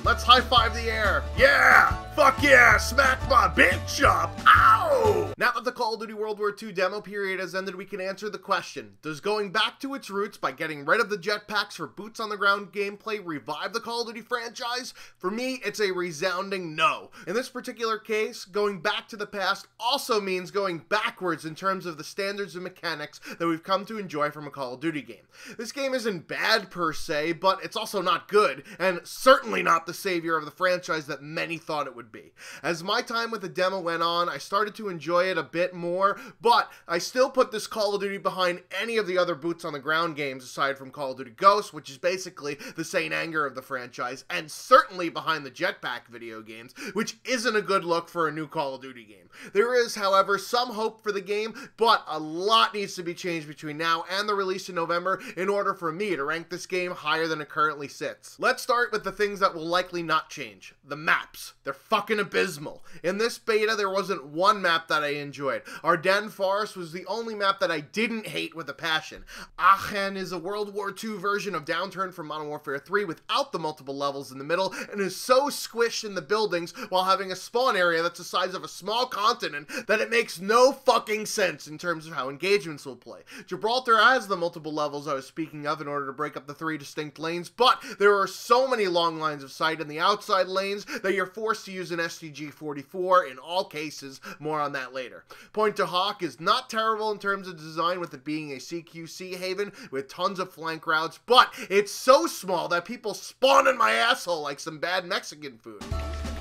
Let's high-five the air. Yeah! Fuck yeah! Smack my bitch up! Ow! Now that the Call of Duty World War II demo period has ended, we can answer the question, does going back to its roots by getting rid of the jetpacks for boots-on-the-ground gameplay revive the Call of Duty franchise? For me, it's a resounding no. In this particular case, going back to the past also means going backwards in terms of the standards and mechanics that we've come to enjoy from a Call of Duty game. This game isn't bad per se, but it's also not good, and certainly not the savior of the franchise that many thought it would be. As my time with the demo went on, I started to enjoy it a bit more, but I still put this Call of Duty behind any of the other boots on the ground games aside from Call of Duty Ghosts, which is basically the Saint Anger of the franchise, and certainly behind the jetpack video games, which isn't a good look for a new Call of Duty game. There is, however, some hope for the game, but a lot needs to be changed between now and the release in November in order for me to rank this game higher than it currently sits. Let's start with the things that will likely not change. The maps. They're fucking abysmal. In this beta, there wasn't one map that I enjoyed. Ardennes Forest was the only map that I didn't hate with a passion. Aachen is a World War II version of Downturn from Modern Warfare 3 without the multiple levels in the middle, and is so squished in the buildings while having a spawn area that's the size of a small continent that it makes no fucking sense in terms of how engagements will play. Gibraltar has the multiple levels I was speaking of in order to break up the 3 distinct lanes, but there are so many long lines of sight in the outside lanes that you're forced to use an STG-44 in all cases. More on that later. Point to Hawk is not terrible in terms of design, with it being a CQC haven with tons of flank routes, but it's so small that people spawn in my asshole like some bad Mexican food.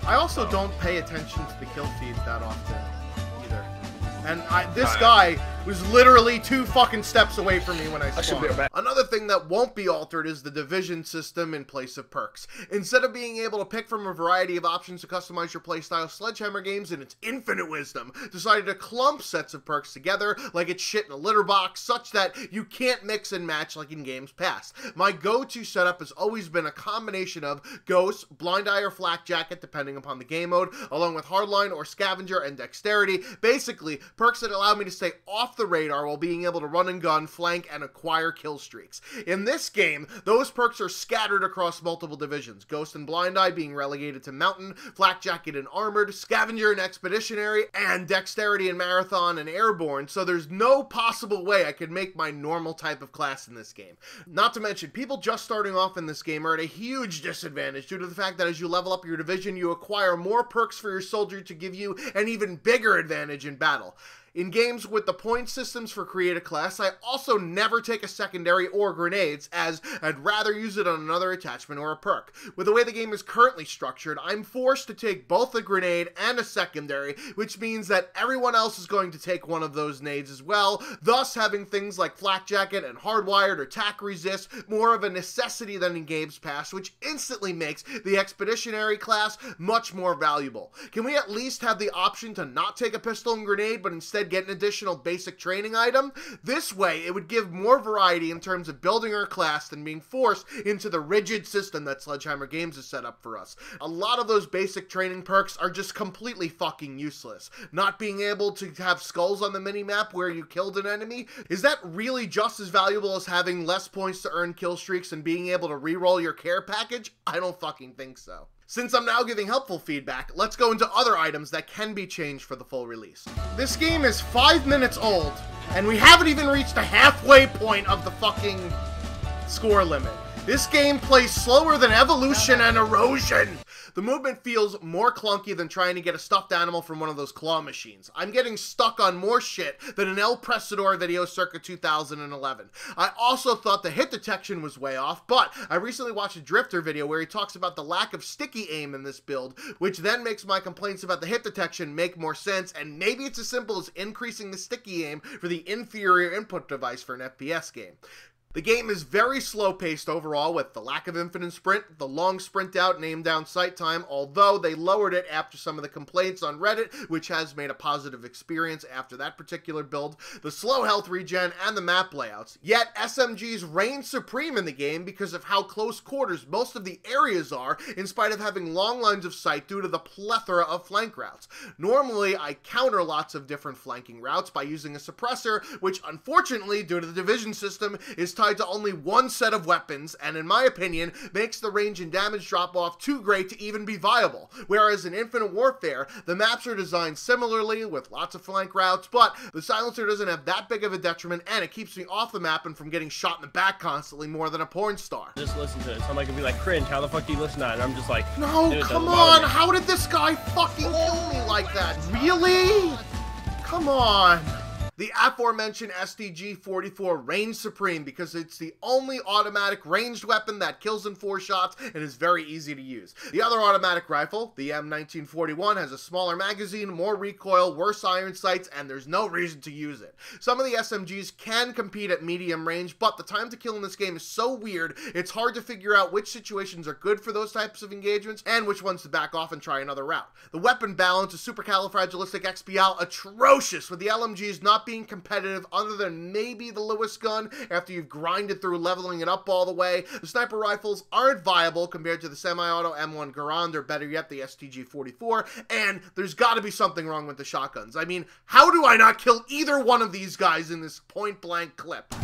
I also don't pay attention to the kill feed that often either. And this guy was literally 2 fucking steps away from me when I spawned. Another thing that won't be altered is the division system in place of perks. Instead of being able to pick from a variety of options to customize your playstyle, Sledgehammer Games, in its infinite wisdom, decided to clump sets of perks together like it's shit in a litter box, such that you can't mix and match like in games past. My go-to setup has always been a combination of Ghost, Blind Eye, or Flak Jacket, depending upon the game mode, along with Hardline or Scavenger and Dexterity. Basically, perks that allow me to stay off the radar while being able to run and gun, flank, and acquire kill streaks. In this game, those perks are scattered across multiple divisions, Ghost and Blind Eye being relegated to Mountain, Flak Jacket and Armored, Scavenger and Expeditionary, and Dexterity and Marathon and Airborne, so there's no possible way I could make my normal type of class in this game. Not to mention, people just starting off in this game are at a huge disadvantage due to the fact that as you level up your division, you acquire more perks for your soldier to give you an even bigger advantage in battle. In games with the point systems for create a class, I also never take a secondary or grenades, as I'd rather use it on another attachment or a perk. With the way the game is currently structured, I'm forced to take both a grenade and a secondary, which means that everyone else is going to take one of those nades as well, thus having things like Flak Jacket and Hardwired or Tac Resist more of a necessity than in games past, which instantly makes the Expeditionary class much more valuable. Can we at least have the option to not take a pistol and grenade, but instead get an additional basic training item? This way, it would give more variety in terms of building our class than being forced into the rigid system that Sledgehammer Games has set up for us. A lot of those basic training perks are just completely fucking useless. Not being able to have skulls on the minimap where you killed an enemy, is that really just as valuable as having less points to earn kill streaks and being able to reroll your care package? I don't fucking think so. Since I'm now giving helpful feedback, let's go into other items that can be changed for the full release. This game is 5 minutes old, and we haven't even reached the halfway point of the fucking score limit. This game plays slower than Evolution and Erosion. The movement feels more clunky than trying to get a stuffed animal from one of those claw machines. I'm getting stuck on more shit than an El Presador video circa 2011. I also thought the hit detection was way off, but I recently watched a Drifter video where he talks about the lack of sticky aim in this build, which then makes my complaints about the hit detection make more sense, and maybe it's as simple as increasing the sticky aim for the inferior input device for an FPS game. The game is very slow-paced overall, with the lack of infinite sprint, the long sprint out and aim down sight time, although they lowered it after some of the complaints on Reddit, which has made a positive experience after that particular build, the slow health regen, and the map layouts. Yet, SMGs reign supreme in the game because of how close quarters most of the areas are, in spite of having long lines of sight due to the plethora of flank routes. Normally, I counter lots of different flanking routes by using a suppressor, which unfortunately, due to the division system, is tied tied to only one set of weapons, and in my opinion, makes the range and damage drop-off too great to even be viable. Whereas in Infinite Warfare, the maps are designed similarly with lots of flank routes, but the silencer doesn't have that big of a detriment, and it keeps me off the map and from getting shot in the back constantly more than a porn star. Just listen to it. Somebody can be like, cringe, how the fuck do you listen to it? And I'm just like, no, come on, how did this guy fucking kill me like that? Really? Come on. The aforementioned STG-44 reigns supreme because it's the only automatic ranged weapon that kills in 4 shots and is very easy to use. The other automatic rifle, the M1941, has a smaller magazine, more recoil, worse iron sights, and there's no reason to use it. Some of the SMGs can compete at medium range, but the time to kill in this game is so weird, it's hard to figure out which situations are good for those types of engagements and which ones to back off and try another route. The weapon balance is supercalifragilisticexpial atrocious, with the LMGs not being competitive other than maybe the Lewis gun after you've grinded through leveling it up all the way. The sniper rifles aren't viable compared to the semi-auto M1 Garand, or better yet the STG-44, and there's gotta be something wrong with the shotguns. I mean, how do I not kill either one of these guys in this point-blank clip?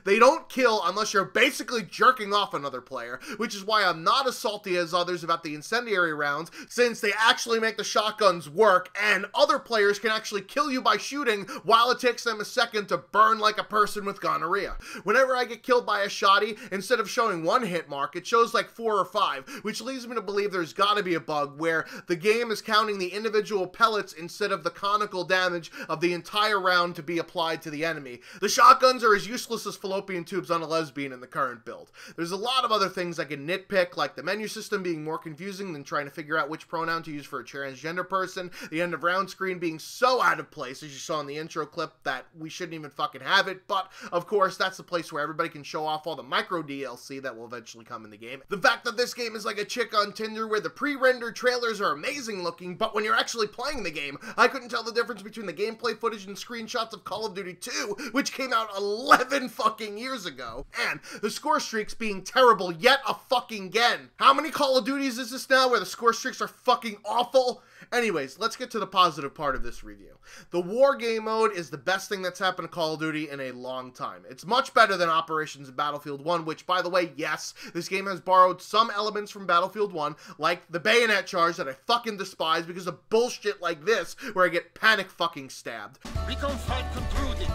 They don't kill unless you're basically jerking off another player, which is why I'm not as salty as others about the incendiary rounds, since they actually make the shotguns work, and other players can actually kill you by shooting while it takes them a second to burn like a person with gonorrhea. Whenever I get killed by a shotty, instead of showing 1 hit mark, it shows like 4 or 5, which leads me to believe there's gotta be a bug where the game is counting the individual pellets instead of the conical damage of the entire round to be applied to the enemy. The shotguns are as useless as fallopian tubes on a lesbian in the current build. There's a lot of other things I can nitpick, like the menu system being more confusing than trying to figure out which pronoun to use for a transgender person, the end of round screen being so out of place, as you saw in the intro clip, that we shouldn't even fucking have it, but of course that's the place where everybody can show off all the micro DLC that will eventually come in the game. The fact that this game is like a chick on Tinder where the pre-rendered trailers are amazing looking, but when you're actually playing the game, I couldn't tell the difference between the gameplay footage and screenshots of Call of Duty 2, which came out 11 fucking years ago, and the score streaks being terrible yet a fucking again. How many Call of Duties is this now where the score streaks are fucking awful? Anyways, let's get to the positive part of this review. The War Game mode is the best thing that's happened to Call of Duty in a long time. It's much better than Operations in Battlefield 1, which, by the way, yes, this game has borrowed some elements from Battlefield 1, like the bayonet charge that I fucking despise because of bullshit like this, where I get panic fucking stabbed. Recon flight concluded.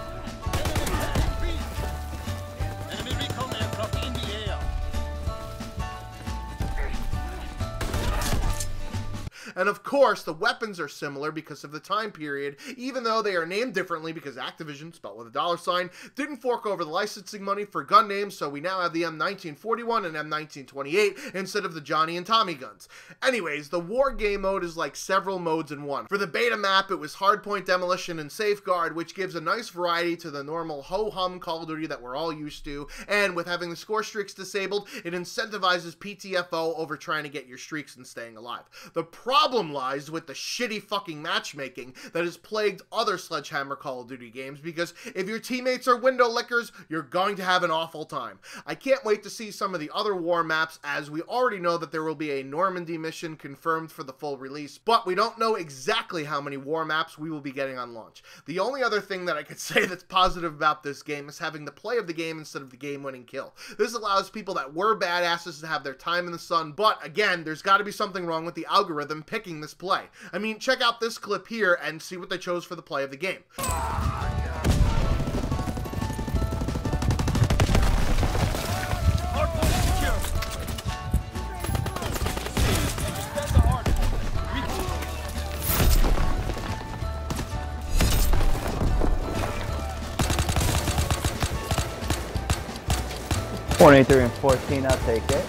Enemy recon aircraft in the air. And of course, the weapons are similar because of the time period, even though they are named differently because Activision, spelled with a $sign, didn't fork over the licensing money for gun names, so we now have the M1941 and M1928 instead of the Johnny and Tommy guns. Anyways, the War Game mode is like several modes in one. For the beta map, it was Hardpoint Demolition and Safeguard, which gives a nice variety to the normal ho-hum Call of Duty that we're all used to, and with having the score streaks disabled, it incentivizes PTFO over trying to get your streaks and staying alive. The problem lies with the shitty fucking matchmaking that has plagued other Sledgehammer Call of Duty games, because if your teammates are window lickers, you're going to have an awful time. I can't wait to see some of the other war maps, as we already know that there will be a Normandy mission confirmed for the full release, but we don't know exactly how many war maps we will be getting on launch. The only other thing that I could say that's positive about this game is having the play of the game instead of the game-winning kill. This allows people that were badasses to have their time in the sun, but again, there's got to be something wrong with the algorithm picking this play. I mean, check out this clip here and see what they chose for the play of the game. .23 and 14, I'll take it.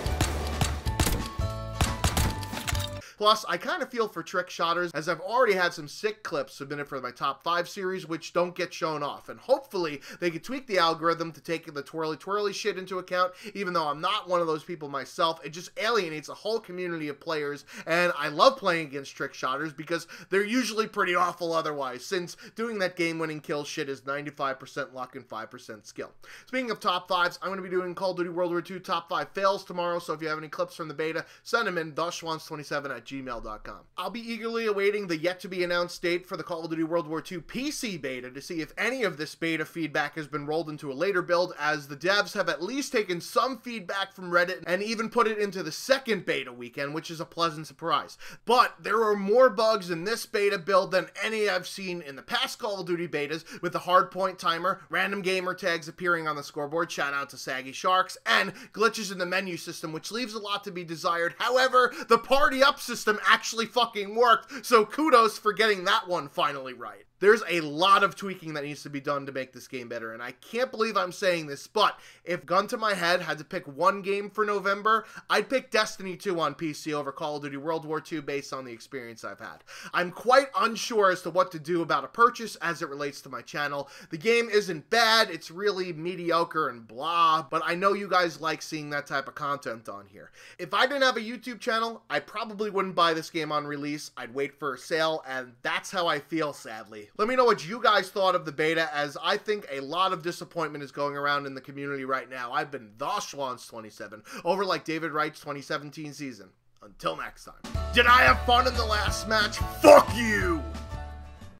Plus, I kind of feel for trick shotters, as I've already had some sick clips submitted for my top 5 series which don't get shown off, and hopefully they can tweak the algorithm to take the twirly shit into account. Even though I'm not one of those people myself, it just alienates a whole community of players, and I love playing against trick shotters because they're usually pretty awful otherwise, since doing that game-winning kill shit is 95% luck and 5% skill. Speaking of top 5s, I'm going to be doing Call of Duty World War II top 5 fails tomorrow, so if you have any clips from the beta, send them in theschwanz27@gmail.com. I'll be eagerly awaiting the yet-to-be-announced date for the Call of Duty World War II PC beta to see if any of this beta feedback has been rolled into a later build, as the devs have at least taken some feedback from Reddit and even put it into the second beta weekend, which is a pleasant surprise. But there are more bugs in this beta build than any I've seen in the past Call of Duty betas, with the hardpoint timer, random gamer tags appearing on the scoreboard, shout out to Saggy Sharks, and glitches in the menu system, which leaves a lot to be desired. However, the party up system actually fucking worked, so kudos for getting that one finally right. There's a lot of tweaking that needs to be done to make this game better, and I can't believe I'm saying this, but if gun to my head had to pick one game for November, I'd pick Destiny 2 on PC over Call of Duty World War II based on the experience I've had. I'm quite unsure as to what to do about a purchase as it relates to my channel. The game isn't bad, it's really mediocre and blah, but I know you guys like seeing that type of content on here. If I didn't have a YouTube channel, I probably wouldn't buy this game on release. I'd wait for a sale, and that's how I feel, sadly. Let me know what you guys thought of the beta, as I think a lot of disappointment is going around in the community right now. I've been theschwanz27, over like David Wright's 2017 season. Until next time. Did I have fun in the last match? Fuck you!